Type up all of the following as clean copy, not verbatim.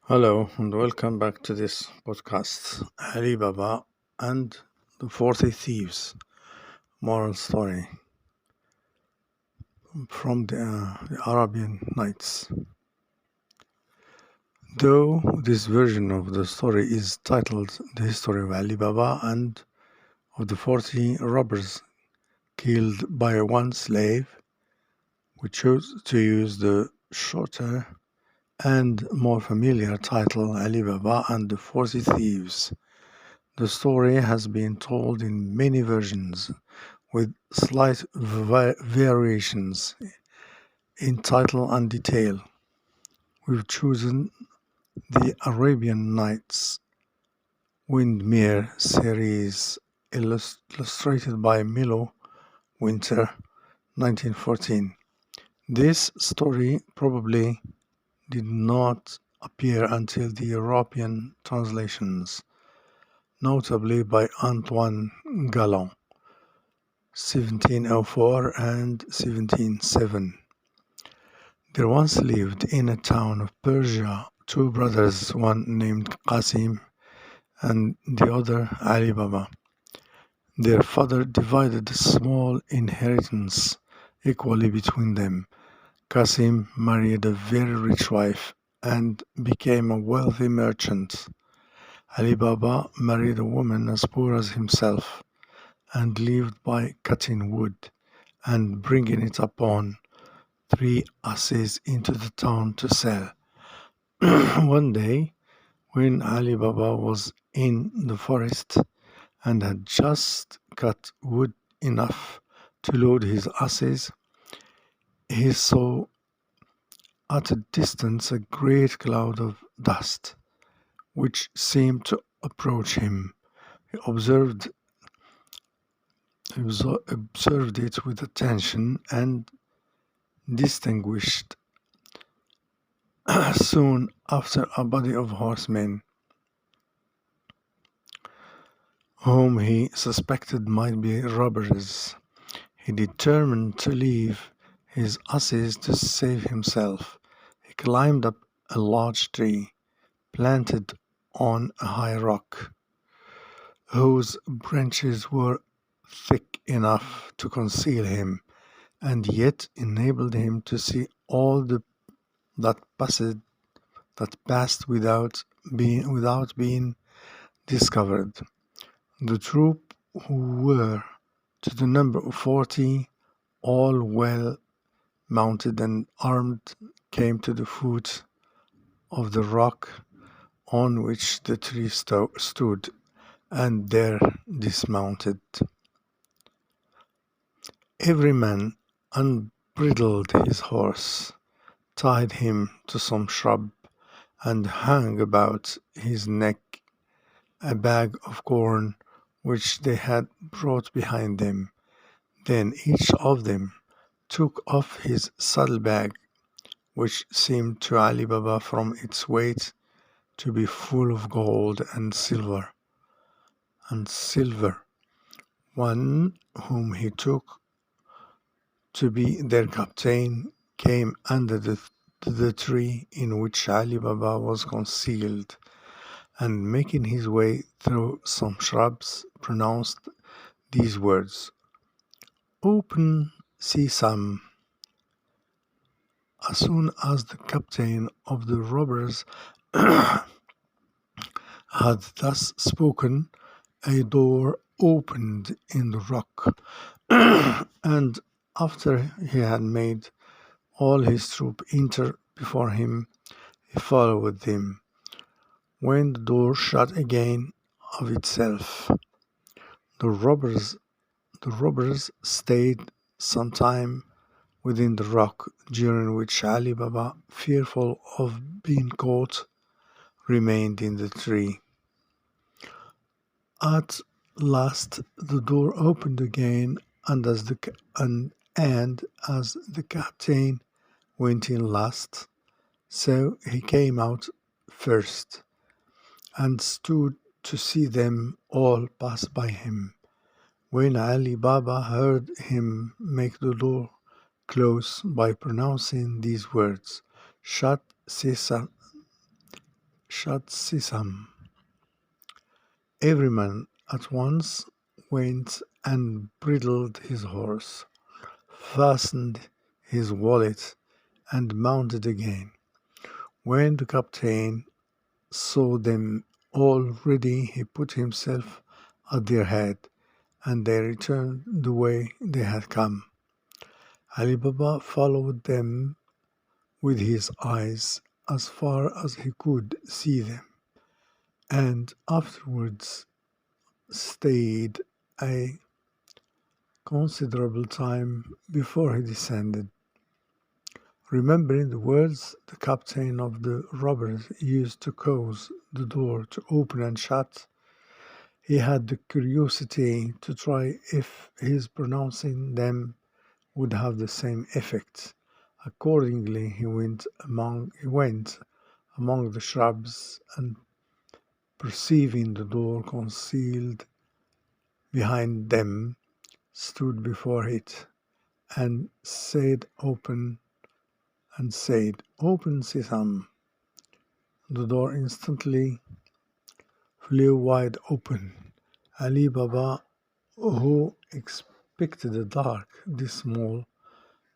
Hello and welcome back to this podcast, Baba and the 40 Thieves moral story from the Arabian Nights. Though this version of the story is titled The History of Ali Baba and of the 40 robbers killed by one slave, we chose to use the shorter and more familiar title Ali Baba and the 40 Thieves. The story has been told in many versions with slight variations in title and detail. We've chosen the Arabian Nights Windmere series illustrated by Milo Winter, 1914. This story probably did not appear until the European translations, notably by Antoine Galland, 1704 and 1707. There once lived in a town of Persia two brothers, one named Qasim and the other Ali Baba. Their father divided a small inheritance equally between them. Qasim married a very rich wife and became a wealthy merchant. Ali Baba married a woman as poor as himself and lived by cutting wood and bringing it upon 3 asses into the town to sell. One day, when Ali Baba was in the forest and had just cut wood enough to load his asses, he saw at a distance a great cloud of dust, which seemed to approach him. He observed it with attention and distinguished soon after a body of horsemen, whom he suspected might be robbers. He determined to leave his asses to save himself. He climbed up a large tree, planted on a high rock, whose branches were thick enough to conceal him, and yet enabled him to see all that passed without being discovered. The troop, who were to the number of 40, all well mounted and armed, came to the foot of the rock on which the tree stood, and there dismounted. Every man unbridled his horse, tied him to some shrub, and hung about his neck a bag of corn which they had brought behind them. Then each of them took off his saddle-bag, which seemed to Ali Baba from its weight to be full of gold and silver. One whom he took to be their captain came under the tree in which Ali Baba was concealed, and making his way through some shrubs, pronounced these words, "Open sesame." As soon as the captain of the robbers had thus spoken, a door opened in the rock, and after he had made all his troop enter before him, he followed them. When the door shut again of itself, the robbers stayed some time within the rock, during which Ali Baba, fearful of being caught, remained in the tree. At last the door opened again, and as the captain went in last, so he came out first, and stood to see them all pass by him. When Ali Baba heard him make the door close by pronouncing these words, "Shut sesame," shut sesame. Every man at once went and bridled his horse, fastened his wallet, and mounted again. When the captain saw them all ready, he put himself at their head, and they returned the way they had come. Ali Baba followed them with his eyes as far as he could see them, and afterwards stayed a considerable time before he descended. Remembering the words the captain of the robbers used to cause the door to open and shut, he had the curiosity to try if his pronouncing them would have the same effect. Accordingly, he went among the shrubs, and perceiving the door concealed behind them, stood before it, and said, "Open, sesame." The door instantly flew wide open. Ali Baba, who expected a dark, dismal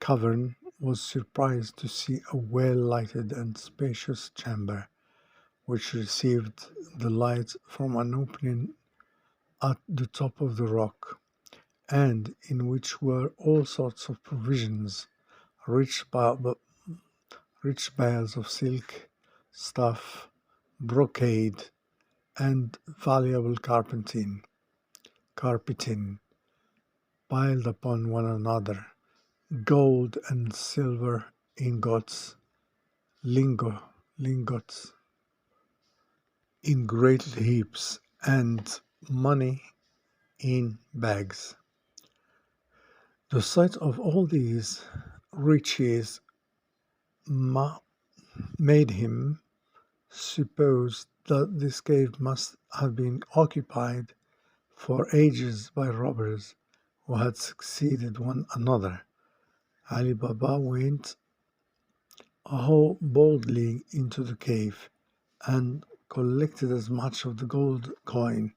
cavern, was surprised to see a well-lighted and spacious chamber, which received the light from an opening at the top of the rock, and in which were all sorts of provisions, rich, rich bales of silk, stuff, brocade, and valuable carpeting piled upon one another, gold and silver lingots in great heaps, and money in bags. The sight of all these riches made him suppose that this cave must have been occupied for ages by robbers who had succeeded one another. Ali Baba went boldly into the cave and collected as much of the gold coin,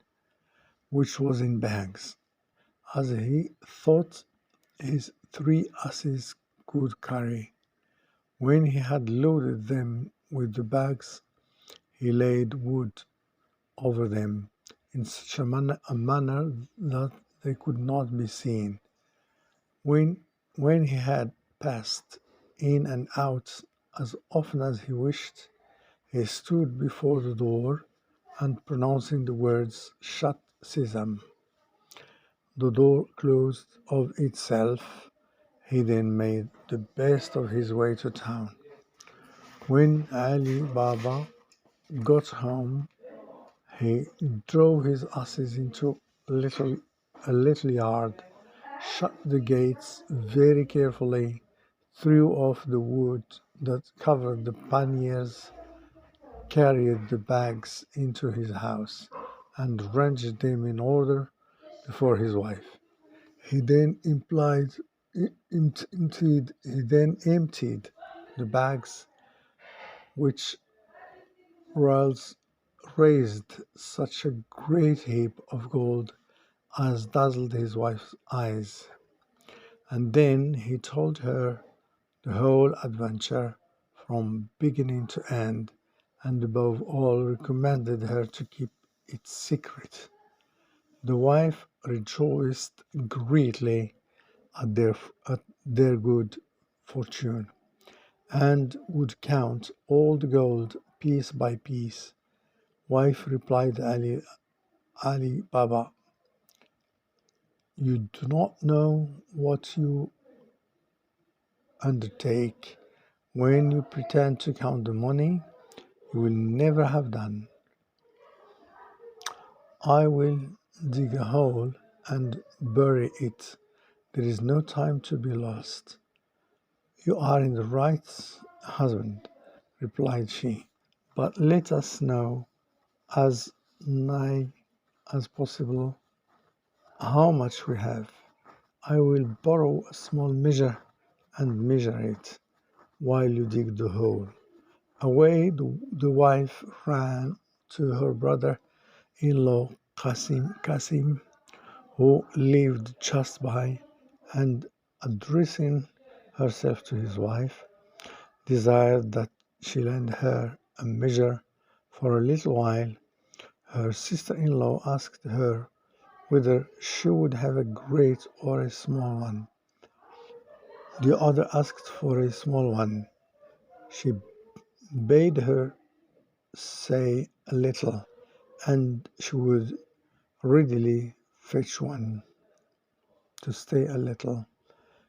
which was in bags, as he thought his 3 asses could carry. When he had loaded them with the bags, he laid wood over them in such a manner that they could not be seen. When he had passed in and out as often as he wished, he stood before the door, and pronouncing the words, "Shut, sesame," the door closed of itself. He then made the best of his way to town. When Ali Baba got home, he drove his asses into a little yard, shut the gates very carefully, threw off the wood that covered the panniers, carried the bags into his house, and ranged them in order before his wife. He then emptied the bags, which raised such a great heap of gold as dazzled his wife's eyes. And then he told her the whole adventure from beginning to end, and above all recommended her to keep it secret. The wife rejoiced greatly at their good fortune, and would count all the gold piece by piece. Wife, replied Ali Baba, "You do not know what you undertake. When you pretend to count the money, you will never have done. I will dig a hole and bury it. There is no time to be lost." "You are in the right, husband," replied she, "but let us know as nigh as possible how much we have. I will borrow a small measure and measure it while you dig the hole, Away the wife ran to her brother-in-law Qasim, who lived just by, and addressing herself to his wife, desired that she lend her a measure for a little while. Her sister-in-law asked her whether she would have a great or a small one. The other asked for a small one. She bade her say a little, and she would readily fetch one. To stay a little.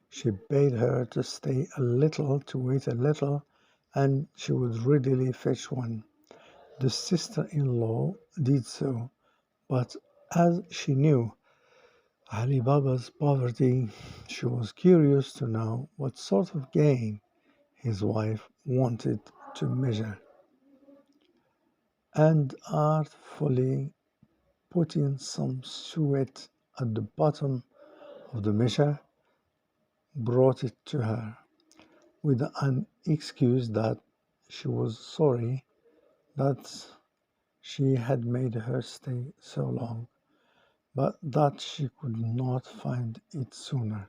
She bade her to stay a little, to wait a little, and she would readily fetch one. The sister-in-law did so, but as she knew Ali Baba's poverty, she was curious to know what sort of game his wife wanted to measure, and artfully putting some sweat at the bottom of the measure, brought it to her, with an excuse that she was sorry that she had made her stay so long, but that she could not find it sooner.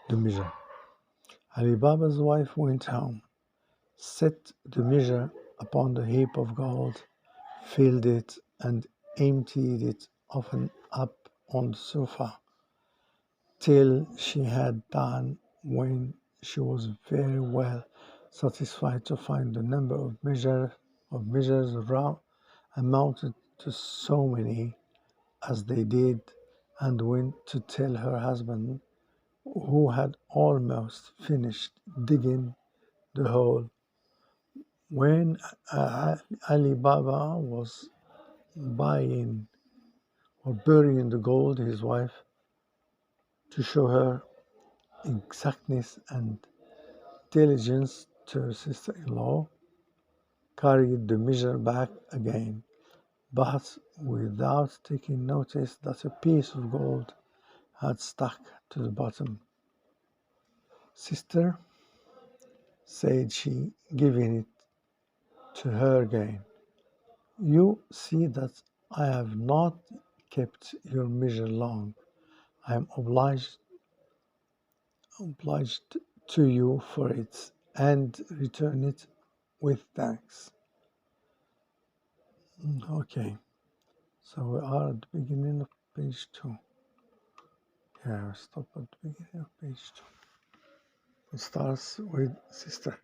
The measure. Ali Baba's wife went home, set the measure upon the heap of gold, filled it, and emptied it often up on the sofa, till she had done, when she was very well satisfied to find the number of measures round amounted to so many as they did, and went to tell her husband, who had almost finished digging the hole. When Ali Baba was buying or burying the gold, his wife, to show her exactness and diligence to her sister-in-law, carried the measure back again, but without taking notice that a piece of gold had stuck to the bottom. "Sister," said she, giving it to her again, "you see that I have not kept your measure long. I am obliged to you for it, and return it with thanks." Okay, so we are at the beginning of page 2. Yeah, we stop at the beginning of page 2. It starts with sister.